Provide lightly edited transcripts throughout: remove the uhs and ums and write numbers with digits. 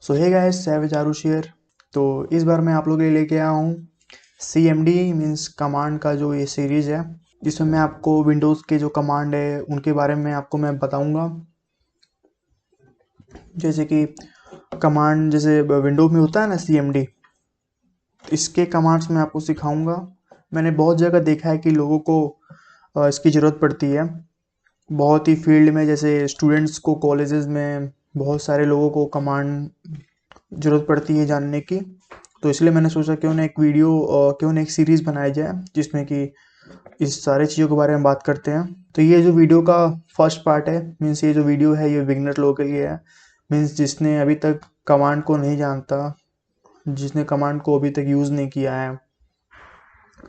So hey guys, savage Aarush here. तो इस बार मैं आप लोगों के लिए लेके आया हूँ CMD मीन्स कमांड का जो ये सीरीज़ है, जिसमें मैं आपको विंडोज़ के जो कमांड है उनके बारे में आपको मैं बताऊँगा। जैसे कि कमांड जैसे विंडो में होता है ना CMD, इसके कमांड्स मैं आपको सिखाऊंगा। मैंने बहुत जगह देखा है कि लोगों को इसकी ज़रूरत पड़ती है बहुत ही फील्ड में, जैसे स्टूडेंट्स को कॉलेजेस में बहुत सारे लोगों को कमांड ज़रूरत पड़ती है जानने की। तो इसलिए मैंने सोचा क्यों ना एक वीडियो क्यों ना एक सीरीज़ बनाई जाए जिसमें कि इस सारे चीज़ों के बारे में बात करते हैं। तो ये जो वीडियो का फर्स्ट पार्ट है, मीन्स ये जो वीडियो है ये बिगिनर लोगों के लिए है। मीन्स जिसने अभी तक कमांड को नहीं जानता, जिसने कमांड को अभी तक यूज़ नहीं किया है,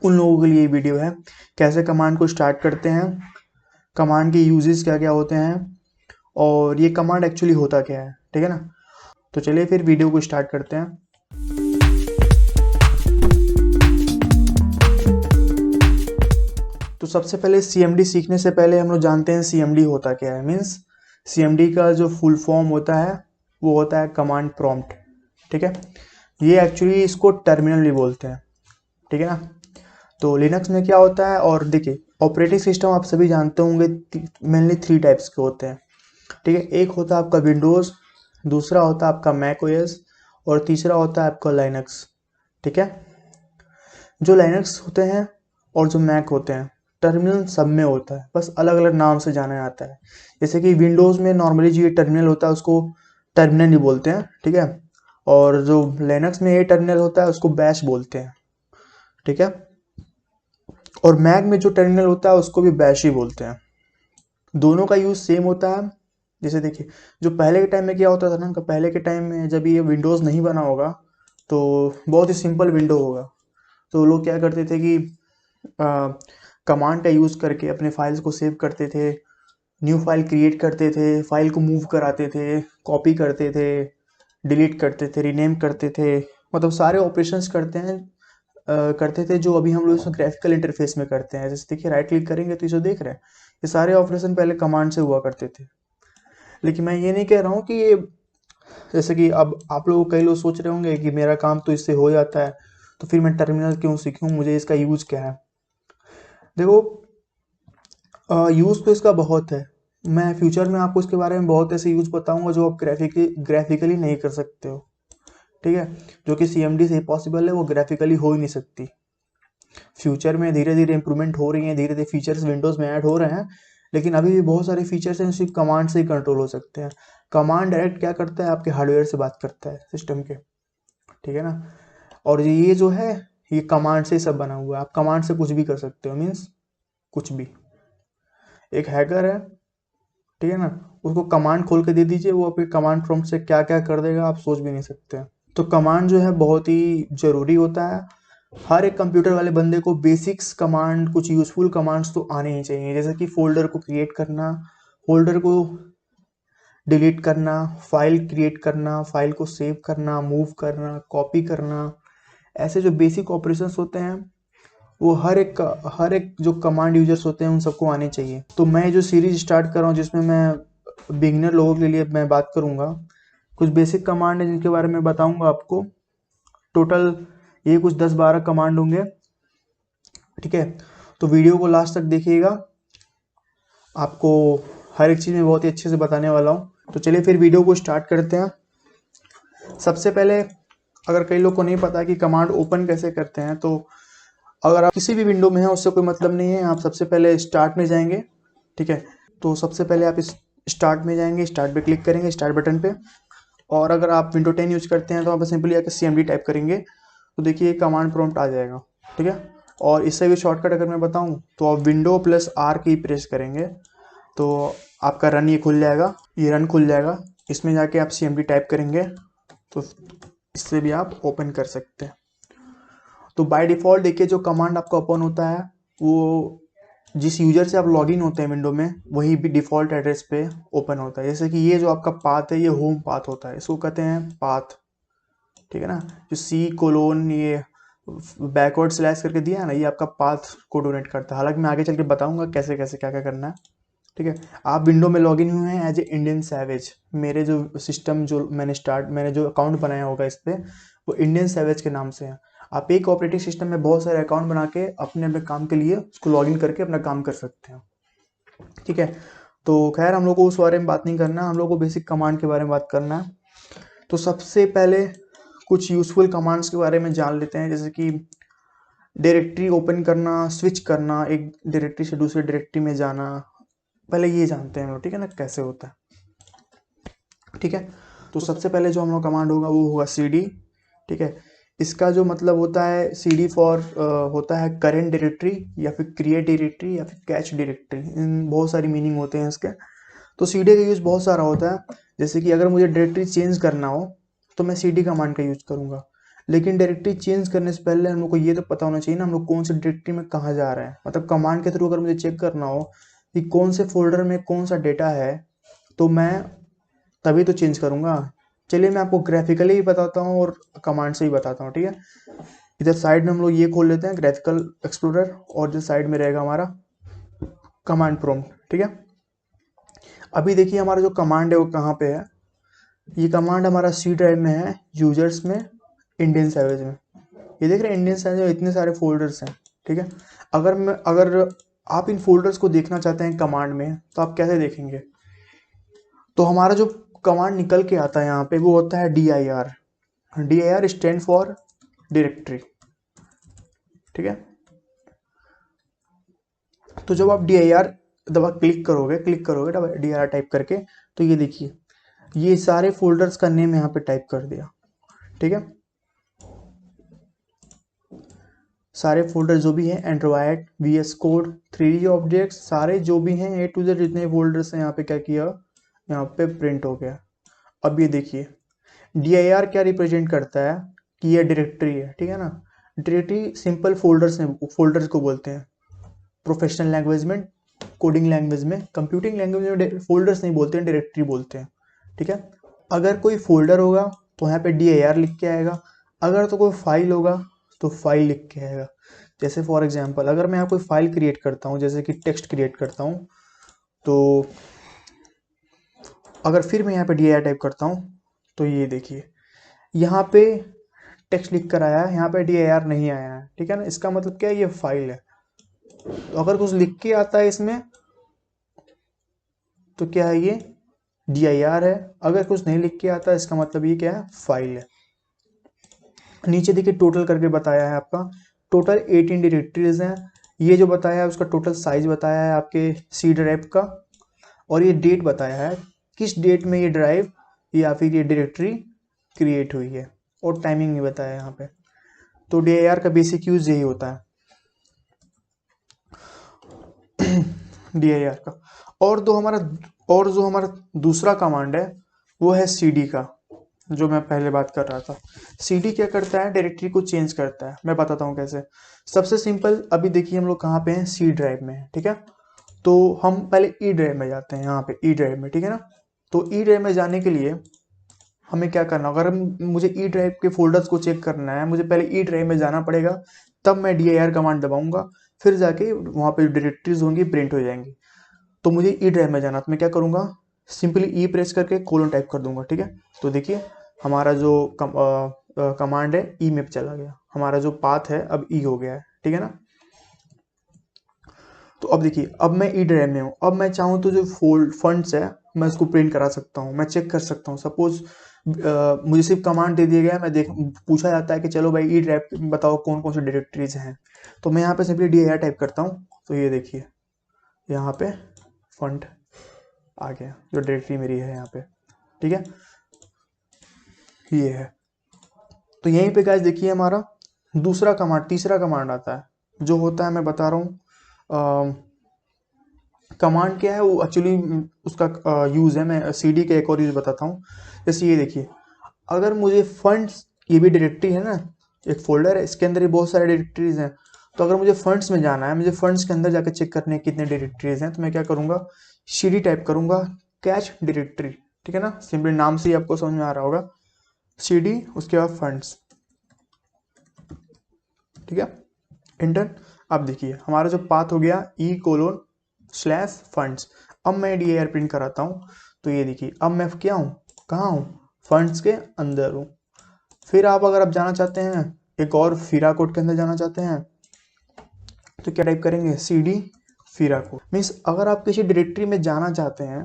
उन लोगों के लिए ये वीडियो है। कैसे कमांड को स्टार्ट करते हैं, कमांड के यूजेस क्या क्या होते हैं, और ये कमांड एक्चुअली होता क्या है। ठीक है ना। तो चलिए फिर वीडियो को स्टार्ट करते हैं। तो सबसे पहले CMD सीखने से पहले हम लोग जानते हैं CMD होता क्या है। मीन्स CMD का जो फुल फॉर्म होता है वो होता है कमांड प्रॉम्प्ट। ठीक है। ये एक्चुअली इसको टर्मिनल भी बोलते हैं। ठीक है ना। तो लिनक्स में क्या होता है, और देखिए ऑपरेटिंग सिस्टम आप सभी जानते होंगे मेनली 3 टाइप्स के होते हैं। ठीक है। एक होता है आपका विंडोज़, दूसरा होता है आपका मैक ओएस, और तीसरा होता है आपका लाइनक्स। ठीक है। जो लाइनक्स होते हैं और जो मैक होते हैं, टर्मिनल सब में होता है, बस अलग अलग नाम से जाना जाता है। जैसे कि विंडोज़ में नॉर्मली जो ये टर्मिनल होता है उसको टर्मिनल ही बोलते हैं। ठीक है। और जो लाइनक्स में ये टर्मिनल होता है उसको बैश बोलते हैं। ठीक है। और मैक में जो टर्मिनल होता है उसको भी बैश ही बोलते हैं। दोनों का यूज़ सेम होता है। जैसे देखिए, जो पहले के टाइम में क्या होता था ना, पहले के टाइम में जब ये विंडोज़ नहीं बना होगा तो बहुत ही सिंपल विंडो होगा। तो लोग क्या करते थे कि कमांड का यूज़ करके अपने फाइल्स को सेव करते थे, न्यू फाइल क्रिएट करते थे, फाइल को मूव कराते थे, कॉपी करते थे, डिलीट करते थे, रीनेम करते थे, मतलब सारे ऑपरेशंस करते थे जो अभी हम लोग इसमें ग्राफिकल इंटरफेस में करते हैं। जैसे देखिए राइट क्लिक करेंगे तो इसे देख रहे हैं, ये सारे ऑपरेशन पहले कमांड से हुआ करते थे। लेकिन मैं ये नहीं कह रहा हूँ कि ये, जैसे कि अब आप लोग कई लोग सोच रहे होंगे कि मेरा काम तो इससे हो जाता है, तो फिर मैं टर्मिनल क्यों सीखूं, मुझे इसका यूज़ क्या है। देखो, यूज़ तो इसका बहुत है। मैं फ्यूचर में आपको इसके बारे में बहुत ऐसे यूज़ बताऊंगा जो आप ग्राफिकली नहीं कर सकते हो। ठीक है। जो कि CMD से पॉसिबल है, वो ग्राफिकली हो ही नहीं सकती। फ्यूचर में धीरे धीरे इंप्रूवमेंट हो रही है, धीरे धीरे फीचर्स विंडोज़ में ऐड हो रहे हैं, लेकिन अभी भी बहुत सारे फीचर्स हैं सिर्फ कमांड से ही कंट्रोल हो सकते हैं। कमांड डायरेक्ट क्या करता है, आपके हार्डवेयर से बात करता है, सिस्टम के। ठीक है ना। और ये जो है ये कमांड से ही सब बना हुआ है। आप कमांड से कुछ भी कर सकते हो, मीन्स कुछ भी। एक हैकर है, ठीक है ना, उसको कमांड खोल के दे दीजिए, वो आपके कमांड प्रॉम्प्ट से क्या क्या कर देगा आप सोच भी नहीं सकते। तो कमांड जो है बहुत ही ज़रूरी होता है। हर एक कंप्यूटर वाले बंदे को बेसिक्स कमांड, कुछ यूज़फुल कमांड्स तो आने ही चाहिए। जैसे कि फोल्डर को क्रिएट करना, फोल्डर को डिलीट करना, फाइल क्रिएट करना, फाइल को सेव करना, मूव करना, कॉपी करना, ऐसे जो बेसिक ऑपरेशंस होते हैं वो हर एक जो कमांड यूजर्स होते हैं उन सबको आने चाहिए। तो मैं जो सीरीज स्टार्ट कर रहा हूँ जिसमें मैं बिगिनर लोगों के लिए मैं बात करूँगा, कुछ बेसिक कमांड है जिनके बारे में बताऊँगा आपको। टोटल ये कुछ 10-12 कमांड होंगे। ठीक है। तो वीडियो को लास्ट तक देखिएगा, आपको हर एक चीज़ में बहुत ही अच्छे से बताने वाला हूँ। तो चलिए फिर वीडियो को स्टार्ट करते हैं। सबसे पहले, अगर कई लोग को नहीं पता कि कमांड ओपन कैसे करते हैं, तो अगर आप किसी भी विंडो में हैं उससे कोई मतलब नहीं है, आप सबसे पहले स्टार्ट में जाएंगे। ठीक है। तो सबसे पहले आप इस स्टार्ट में जाएंगे, स्टार्ट पे क्लिक करेंगे, स्टार्ट बटन पे। और अगर आप विंडो 10 यूज करते हैं तो आप सिंपली आकर CMD टाइप करेंगे तो देखिए कमांड प्रॉम्प्ट आ जाएगा। ठीक है। और इससे भी शॉर्टकट अगर मैं बताऊं तो आप विंडो प्लस R की प्रेस करेंगे तो आपका रन ये खुल जाएगा, ये रन खुल जाएगा। इसमें जाके आप CMD टाइप करेंगे तो इससे भी आप ओपन कर सकते हैं। तो बाय डिफ़ॉल्ट देखिए जो कमांड आपका ओपन होता है वो जिस यूजर से आप लॉगिन होते हैं विंडो में वही भी डिफ़ॉल्ट एड्रेस पे ओपन होता है। जैसे कि ये जो आपका पाथ है ये होम पाथ होता है, इसको कहते हैं पाथ। ठीक है ना। जो C:, ये बैकवर्ड स्लैश करके दिया है ना, ये आपका पाथ को डोनेट करता है। हालांकि मैं आगे चल के बताऊंगा कैसे कैसे क्या क्या करना है। ठीक है। आप विंडो में लॉगिन हुए हैं एज ए इंडियन सैवेज, मेरे जो सिस्टम जो मैंने जो अकाउंट बनाया होगा इस पर वो इंडियन सैवेज के नाम से है। आप एक ऑपरेटिंग सिस्टम में बहुत सारे अकाउंट बना के अपने अपने काम के लिए उसको लॉगिन करके अपना काम कर सकते हैं, ठीक है। तो खैर हम लोग को उस बारे में बात नहीं करना, हम लोग को बेसिक कमांड के बारे में बात करना है। तो सबसे पहले कुछ यूजफुल कमांड्स के बारे में जान लेते हैं, जैसे कि डायरेक्टरी ओपन करना, स्विच करना, एक डायरेक्टरी से दूसरे डायरेक्टरी में जाना, पहले ये जानते हैं हम लोग, ठीक है ना, कैसे होता है, ठीक है। तो सबसे पहले जो हम लोग कमांड होगा वो होगा cd, ठीक है। इसका जो मतलब होता है cd फॉर होता है करेंट डायरेक्टरी या फिर क्रिएट डायरेक्टरी या फिर कैच डायरेक्टरी, इन बहुत सारी मीनिंग होते हैं इसके। तो cd का यूज़ बहुत सारा होता है, जैसे कि अगर मुझे डायरेक्टरी चेंज करना हो तो मैं cd कमांड का यूज़ करूँगा। लेकिन डायरेक्टरी चेंज करने से पहले हम लोग को ये तो पता होना चाहिए ना हम लोग कौन सी डायरेक्टरी में कहाँ जा रहे हैं। मतलब कमांड के थ्रू अगर मुझे चेक करना हो कि कौन से फोल्डर में कौन सा डेटा है तो मैं तभी तो चेंज करूँगा। चलिए मैं आपको ग्राफिकली भी बताता हूँ और कमांड से ही बताता हूँ, ठीक है। इधर साइड में हम लोग ये खोल लेते हैं ग्राफिकल एक्सप्लोरर, और जो साइड में रहेगा हमारा कमांड प्रॉम्प्ट, ठीक है। अभी देखिए हमारा जो कमांड है वो कहाँ पे है। ये कमांड हमारा सी ड्राइव में है, यूजर्स में, इंडियन सैवेज में। ये देख रहे हैं इंडियन सैवेज में इतने सारे फोल्डर्स हैं, ठीक है। अगर आप इन फोल्डर्स को देखना चाहते हैं कमांड में तो आप कैसे देखेंगे। तो हमारा जो कमांड निकल के आता है यहाँ पे वो होता है dir। dir stand for directory, ठीक है। तो जब आप dir दबा क्लिक करोगे dir टाइप करके, तो ये देखिए ये सारे फोल्डर्स का नेम यहाँ पे टाइप कर दिया, ठीक है। सारे फोल्डर जो भी हैं Android, VS code, 3D objects, सारे जो भी हैं A to Z जितने फोल्डर्स हैं यहाँ पे क्या किया, यहाँ पे प्रिंट हो गया। अब ये देखिए dir क्या रिप्रेजेंट करता है कि ये डायरेक्टरी है, ठीक है ना। डायरेक्टरी सिंपल फोल्डर्स को बोलते हैं। प्रोफेशनल लैंग्वेज में, कोडिंग लैंग्वेज में, कंप्यूटिंग लैंग्वेज में फोल्डर्स नहीं बोलते हैं, डायरेक्टरी बोलते हैं, ठीक है। अगर कोई फोल्डर होगा तो यहाँ पे dir लिख के आएगा, अगर तो कोई फाइल होगा तो फाइल लिख के आएगा। जैसे फॉर एग्जांपल अगर मैं यहाँ कोई फाइल क्रिएट करता हूँ, जैसे कि टेक्स्ट क्रिएट करता हूँ, तो अगर फिर मैं यहाँ पे dir टाइप करता हूँ तो ये देखिए यहाँ पे टेक्स्ट लिख कर आया है, यहाँ पे dir नहीं आया है, ठीक है ना। इसका मतलब क्या है, ये फाइल है। तो अगर कुछ लिख के आता है इसमें तो क्या है, ये dir है। अगर कुछ नहीं लिख के आता है इसका मतलब ये क्या है, फाइल है। नीचे देखिए टोटल करके बताया है आपका, टोटल 18 डायरेक्टरीज हैं। ये जो बताया है उसका टोटल साइज बताया है आपके सी ड्राइव का, और ये डेट बताया है किस डेट में ये ड्राइव या फिर ये डायरेक्टरी क्रिएट हुई है, और टाइमिंग भी बताया है यहाँ पे। तो dir का बेसिक यूज यही होता है dir का। और जो हमारा दूसरा कमांड है वो है cd का, जो मैं पहले बात कर रहा था। cd क्या करता है, डायरेक्टरी को चेंज करता है। मैं बताता हूँ कैसे। सबसे सिंपल, अभी देखिए हम लोग कहाँ पे हैं, सी ड्राइव में है, ठीक है। तो हम पहले ई ड्राइव में जाते हैं, यहाँ पे ई ड्राइव में, ठीक है ना। तो ई ड्राइव में जाने के लिए हमें क्या करना, अगर मुझे ई ड्राइव के फोल्डर्स को चेक करना है, मुझे पहले ई ड्राइव में जाना पड़ेगा, तब मैं dir कमांड दबाऊंगा, फिर जाके वहाँ पे डायरेक्टरीज होंगी, प्रिंट हो जाएंगी। तो मुझे ई ड्राइव में जाना, तो मैं क्या करूँगा, सिंपली ई प्रेस करके कोलन टाइप कर दूंगा, ठीक है। तो देखिए हमारा जो कमांड है ई में चला गया, हमारा जो पाथ है अब ई हो गया है, ठीक है ना। तो अब देखिए अब मैं ई ड्राइव में हूँ, अब मैं चाहूँ तो जो फंड्स है मैं उसको प्रिंट करा सकता हूँ, मैं चेक कर सकता हूँ। सपोज मुझे सिर्फ कमांड दे दिया गया है, मैं देख पूछा जाता है कि चलो भाई ई ड्राइव बताओ कौन कौन से डायरेक्टरीज हैं, तो मैं यहाँ पे सिंपली dir टाइप करता हूँ, तो ये देखिए यहाँ पे फंड आ गया, जो डायरेक्टरी मेरी है यहाँ पे, ठीक है, ये है। तो यहीं पे गाइस देखिए हमारा तीसरा कमांड आता है, जो होता है, मैं बता रहा हूँ कमांड क्या है वो एक्चुअली उसका यूज है। मैं cd का एक और यूज बताता हूँ। जैसे ये देखिए, अगर मुझे फंड्स, ये भी डायरेक्टरी है ना, एक फोल्डर है, इसके अंदर ही बहुत सारे डायरेक्टरीज हैं। तो अगर मुझे फंड्स में जाना है, मुझे फंड्स के अंदर जाकर चेक करने कितने डायरेक्टरीज हैं, तो मैं क्या करूँगा, cd टाइप करूँगा, कैच डायरेक्टरी, ठीक है ना। सिंपली नाम से ही आपको समझ में आ रहा होगा, cd उसके बाद फंड्स, ठीक है, इंटर। अब देखिए हमारा जो पाथ हो गया e:/फंड्स। अब मैं डी आर प्रिंट कराता हूँ, तो ये देखिए अब मैं क्या हूँ, कहाँ हूँ, फंड्स के अंदर हूँ। फिर अगर आप जाना चाहते हैं एक और फीरा कोड के अंदर जाना चाहते हैं, तो क्या टाइप करेंगे, C D Fira code. Means अगर आप किसी डायरेक्टरी में जाना चाहते हैं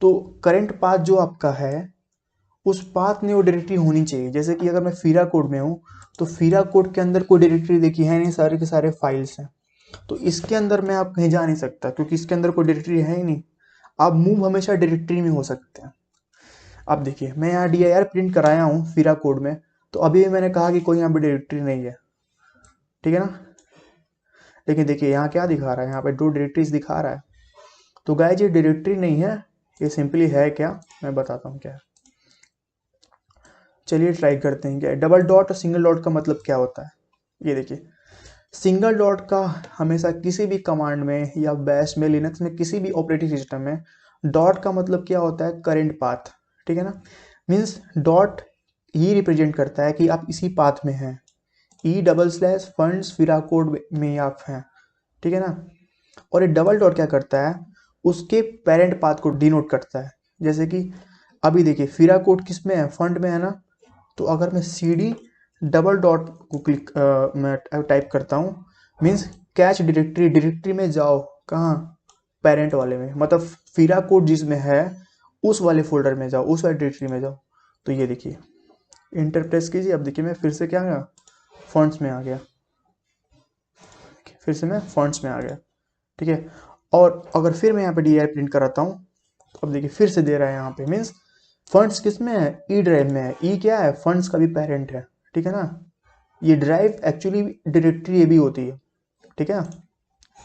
तो करंट पाथ जो आपका है उस पाथ में वो डायरेक्टरी होनी चाहिए। जैसे कि अगर मैं फीरा कोड में हूँ तो फीरा कोड के अंदर कोई डायरेक्टरी देखी है नहीं, सारे के सारे फाइल्स हैं, तो इसके अंदर मैं आप कहीं जा नहीं सकता क्योंकि इसके अंदर कोई डायरेक्टरी है ही नहीं। आप मूव हमेशा डायरेक्टरी में हो सकते हैं। अब देखिए मैं यहाँ डी आई आर प्रिंट कराया हूँ फीरा कोड में, तो अभी भी मैंने कहा कि कोई यहाँ पे डायरेक्टरी नहीं है, ठीक है ना। लेकिन देखिए यहाँ क्या दिखा रहा है, यहाँ पे 2 डायरेक्टरीज दिखा रहा है। तो गाइस ये डायरेक्टरी नहीं है, ये सिंपली है क्या, मैं बताता हूँ क्या है। चलिए ट्राई करते हैं क्या है। डबल डॉट और सिंगल डॉट का मतलब क्या होता है, ये देखिए। सिंगल डॉट का हमेशा किसी भी कमांड में या बैश में, लिनक्स में, किसी भी ऑपरेटिंग सिस्टम में डॉट का मतलब क्या होता है, करंट पाथ, ठीक है ना। मीन्स डॉट ये रिप्रेजेंट करता है कि आप इसी पाथ में हैं, ई फंड्स फिरा कोड में आप हैं, ठीक है ना। और ये डबल डॉट क्या करता है, उसके पेरेंट पाथ को डिनोट करता है। जैसे कि अभी देखिए फिरा कोड किस में है, फंड में है ना, तो अगर मैं सी डी डबल डॉट को मैं टाइप करता हूँ, मीन्स कैच डायरेक्टरी में जाओ, कहाँ, पेरेंट वाले में, मतलब फिरा कोड जिसमें है उस वाले फोल्डर में जाओ, उस वाले डायरेक्टरी में जाओ। तो ये देखिए इंटर प्रेस कीजिए, अब देखिए मैं फिर से क्या गया, फॉन्ट्स में आ गया, फिर से मैं फॉन्ट्स में आ गया, ठीक है। और अगर फिर मैं यहाँ पे डी आई प्रिंट कराता हूँ, तो अब देखिए फिर से दे रहा है यहाँ पे, मीन्स फंड्स किस में है, ई ड्राइव में है। ई क्या है, फंड्स का भी पेरेंट है, ठीक है ना। ये ड्राइव एक्चुअली डायरेक्टरी ये भी होती है, ठीक है।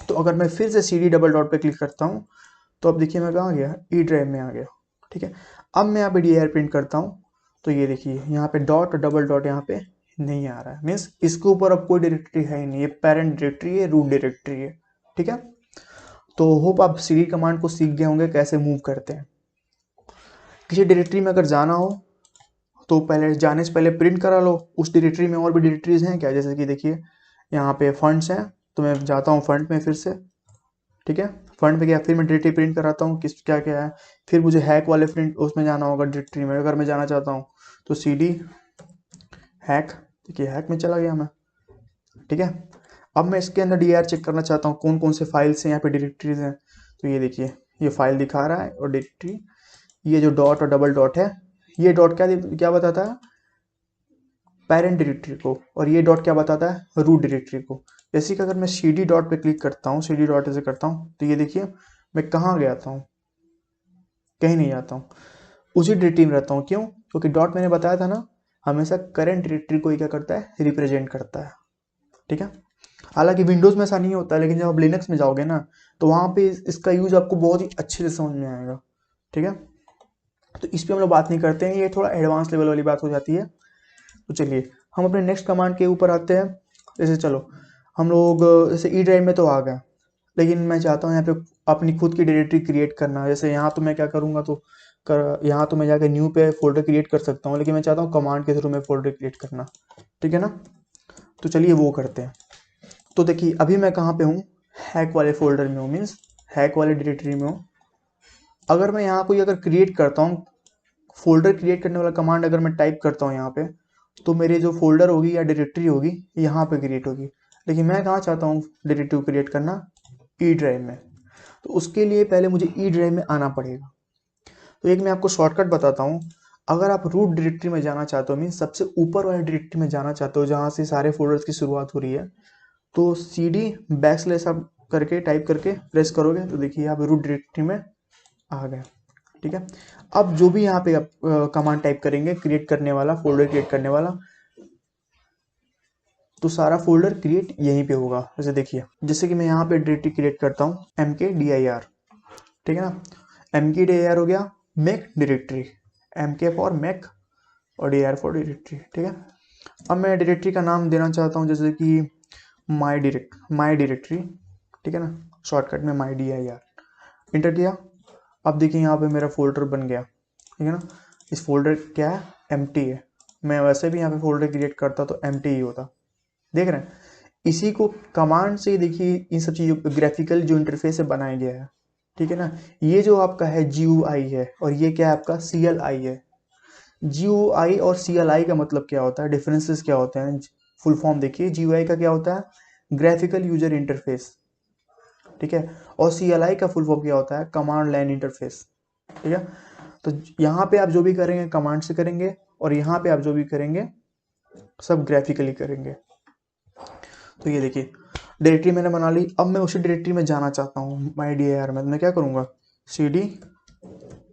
तो अगर मैं फिर से सी डी डबल डॉट पे क्लिक करता हूँ, तो अब देखिए मैं कहाँ गया, ई ड्राइव में आ गया, ठीक है। अब मैं यहाँ पे डी आई प्रिंट करता हूँ, तो ये देखिए यहाँ पे डॉट और डबल डॉट यहाँ पे नहीं आ रहा है, मीन्स इसके ऊपर अब कोई डायरेक्टरी है ही नहीं, ये पेरेंट डायरेक्टरी है, रूट डायरेक्टरी है, ठीक है। तो होप आप सीडी कमांड को सीख गए होंगे कैसे मूव करते हैं। किसी डायरेक्टरी में अगर जाना हो तो पहले जाने से पहले प्रिंट करा लो उस डायरेक्टरी में और भी डायरेक्टरीज हैं क्या, जैसे कि देखिए यहाँ पे फंड्स हैं, तो मैं जाता हूँ फंड में फिर से, ठीक है। फंड पे गया, फिर मैं डायरेक्टरी प्रिंट कराता हूँ किस क्या क्या है। फिर मुझे हैक वाले प्रिंट उसमें जाना होगा डायरेक्टरी में, अगर मैं जाना चाहता हूँ तो सी डी हैक, देखिए हैक में चला गया मैं, ठीक है। अब मैं इसके अंदर डी आर चेक करना चाहता हूँ कौन कौन से फाइल्स हैं यहाँ पे, डायरेक्टरीज हैं। तो ये देखिए ये फाइल दिखा रहा है और डायरेक्टरी, ये जो डॉट और डबल डॉट है, ये डॉट क्या क्या बताता है, पेरेंट डायरेक्टरी को, और ये डॉट क्या बताता है, रूट डायरेक्टरी को। जैसे कि अगर मैं सी डी डॉट पे क्लिक करता हूँ, सी डी डॉट ऐसे करता हूँ, तो ये देखिए मैं कहाँ गया था हूँ, कहीं नहीं जाता हूँ, उसी डायरेक्टरी में रहता हूँ। क्यों, क्योंकि डॉट मैंने बताया था ना, हमेशा करंट डायरेक्टरी को ही क्या करता है, रिप्रेजेंट करता है, ठीक है। हालांकि विंडोज में ऐसा नहीं होता, लेकिन जब आप लिनक्स में जाओगे ना तो वहाँ पे इसका यूज आपको बहुत ही अच्छे से समझ में आएगा, ठीक है। तो इस पर हम लोग बात नहीं करते हैं, ये थोड़ा एडवांस लेवल वाली बात हो जाती है। तो चलिए हम अपने नेक्स्ट कमांड के ऊपर आते हैं। जैसे चलो हम लोग जैसे ई ड्राइव में तो आ गए, लेकिन मैं चाहता हूँ यहाँ पे अपनी खुद की डायरेक्टरी क्रिएट करना। जैसे यहाँ तो मैं क्या करूँगा, तो यहाँ तो मैं जाकर न्यू पे फोल्डर क्रिएट कर सकता हूँ, लेकिन मैं चाहता हूँ कमांड के थ्रू में फोल्डर क्रिएट करना, ठीक है ना। तो चलिए वो करते हैं। तो देखिए अभी मैं कहाँ पे हूँ, हैक वाले फोल्डर में हूँ, मीन्स हैक वाले डायरेक्टरी में हूँ। अगर मैं यहाँ कोई अगर क्रिएट करता हूँ, फोल्डर क्रिएट करने वाला कमांड अगर मैं टाइप करता हूँ यहाँ पे, तो मेरे जो फोल्डर होगी या डायरेक्टरी होगी यहाँ पे क्रिएट होगी। लेकिन मैं कहाँ चाहता हूँ डायरेक्टरी क्रिएट करना, ई ड्राइव में। तो उसके लिए पहले मुझे ई ड्राइव में आना पड़ेगा। तो एक मैं आपको शॉर्टकट बताता हूँ। अगर आप रूट डायरेक्टरी में जाना चाहते हो, मीन सबसे ऊपर वाले डायरेक्टरी में जाना चाहते हो जहाँ से सारे फोल्डर्स की शुरुआत हो रही है, तो सी डी बैकस्लैश आप करके टाइप करके प्रेस करोगे, तो देखिए आप रूट डायरेक्टरी में आ गए, ठीक है। अब जो भी यहाँ पे आप कमांड टाइप करेंगे क्रिएट करने वाला, फोल्डर क्रिएट करने वाला, तो सारा फोल्डर क्रिएट यहीं पे होगा। जैसे देखिए जैसे कि मैं यहाँ पे डायरेक्टरी क्रिएट करता हूँ mkdir, ठीक है ना। mkdir हो गया make directory, mk for make और dir फॉर डायरेक्टरी, ठीक है। अब मैं डायरेक्टरी का नाम देना चाहता हूँ जैसे कि माई डायरेक्टरी, ठीक है ना, शॉर्टकट में माई dir, इंटर किया। अब देखिए यहाँ पे मेरा फोल्डर बन गया, ठीक है ना। इस फोल्डर क्या है, एम्प्टी है। मैं वैसे भी यहाँ पे फोल्डर क्रिएट करता तो एम्प्टी ही होता, देख रहे हैं। इसी को कमांड से देखिए इन सब चीज़ों ग्राफिकल जो इंटरफेस है बनाया गया है, ठीक है ना। ये जो आपका है GUI है और ये क्या है आपका CLI है। GUI और CLI का मतलब क्या होता है, डिफरेंसेस क्या होते हैं, फुल फॉर्म देखिए। GUI का क्या होता है, ग्राफिकल यूजर इंटरफेस, ठीक है। और CLI का फुल फॉर्म क्या होता है, कमांड लाइन इंटरफेस, ठीक है। तो यहाँ पे आप जो भी करेंगे कमांड से करेंगे और यहाँ पे आप जो भी करेंगे सब ग्राफिकली करेंगे। तो ये देखिए डायरेक्टरी मैंने बना ली। अब मैं उसी डायरेक्टरी में जाना चाहता हूँ माई dir में, मैं क्या करूँगा, CD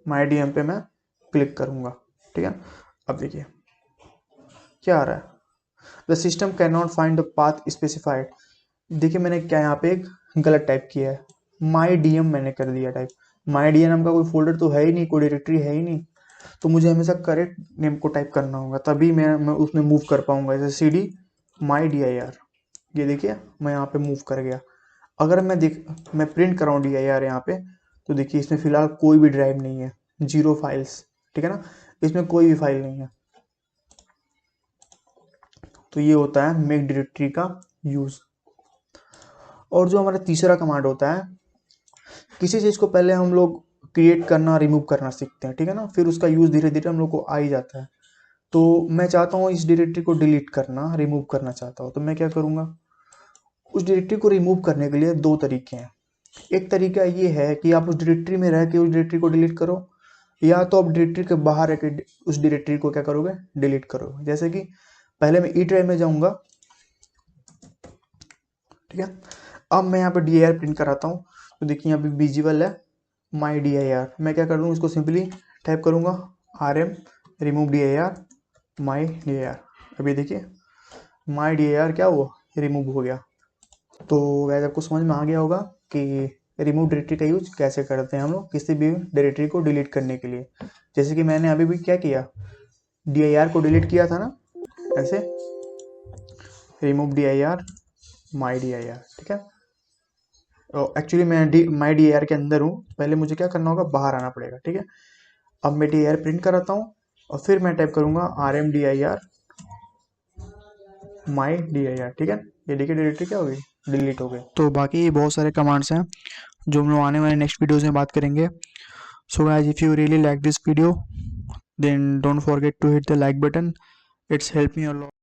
MyDM पे मैं क्लिक करूँगा, ठीक है। अब देखिए क्या आ रहा है, the system can not find the path specified. देखिए मैंने क्या यहाँ पे एक गलत टाइप किया है, MyDM मैंने कर दिया टाइप। MyDM नाम का कोई फोल्डर तो है ही नहीं, कोई डायरेक्टरी है ही नहीं। तो मुझे हमेशा करेक्ट नेम को टाइप करना होगा, तभी मैं उसमें मूव कर पाऊंगा। जैसे CD MyDir, ये देखिए मैं यहाँ पे मूव कर गया। अगर मैं प्रिंट कराऊँ dir यहाँ पे, तो देखिए इसमें फिलहाल कोई भी ड्राइव नहीं है, 0 फाइल्स, ठीक है ना, इसमें कोई भी फाइल नहीं है। तो ये होता है मेक डायरेक्टरी का यूज। और जो हमारा तीसरा कमांड होता है, किसी चीज को पहले हम लोग क्रिएट करना रिमूव करना सीखते हैं, ठीक है ना, फिर उसका यूज धीरे धीरे हम लोग को आ ही जाता है। तो मैं चाहता हूँ इस डायरेक्टरी को डिलीट करना, रिमूव करना चाहता हूँ, तो मैं क्या करूँगा, उस डायरेक्टरी को रिमूव करने के लिए दो तरीके हैं। एक तरीका ये है कि आप उस डायरेक्टरी में रह के उस डायरेक्टरी को डिलीट करो, या तो आप डायरेक्टरी के बाहर रह के उस डायरेक्टरी को क्या करोगे, डिलीट करोगे। जैसे कि पहले मैं ई ड्राइव में जाऊंगा, ठीक है। अब मैं यहाँ पे dir प्रिंट कराता हूँ, तो देखिए यहाँ पे विजिबल है माई dir। मैं क्या कर दूँ, इसको सिंपली टाइप करूँगा rm रिमूव dir माई dir। अभी देखिए माई dir क्या हुआ, रिमूव हो गया। तो वैसे आपको समझ में आ गया होगा कि रिमूव डायरेक्टरी का यूज कैसे करते हैं हम लोग किसी भी डायरेक्टरी को डिलीट करने के लिए। जैसे कि मैंने अभी भी क्या किया, dir को डिलीट किया था ना, ऐसे रिमूव dir माई dir, ठीक है। एक्चुअली मैं माई dir के अंदर हूँ, पहले मुझे क्या करना होगा, बाहर आना पड़ेगा, ठीक है। अब मैं dir प्रिंट कराता हूँ और फिर मैं टाइप करूंगा rm dir माई dir, ठीक है। ये देखिए डायरेक्टरी क्या हो गई, डिलीट हो गई। तो बाकी बहुत सारे कमांड्स हैं जो हम लोग आने वाले नेक्स्ट वीडियोस में बात करेंगे। So guys, if you really like this video, then don't forget to hit the like button. It's helped me a lot.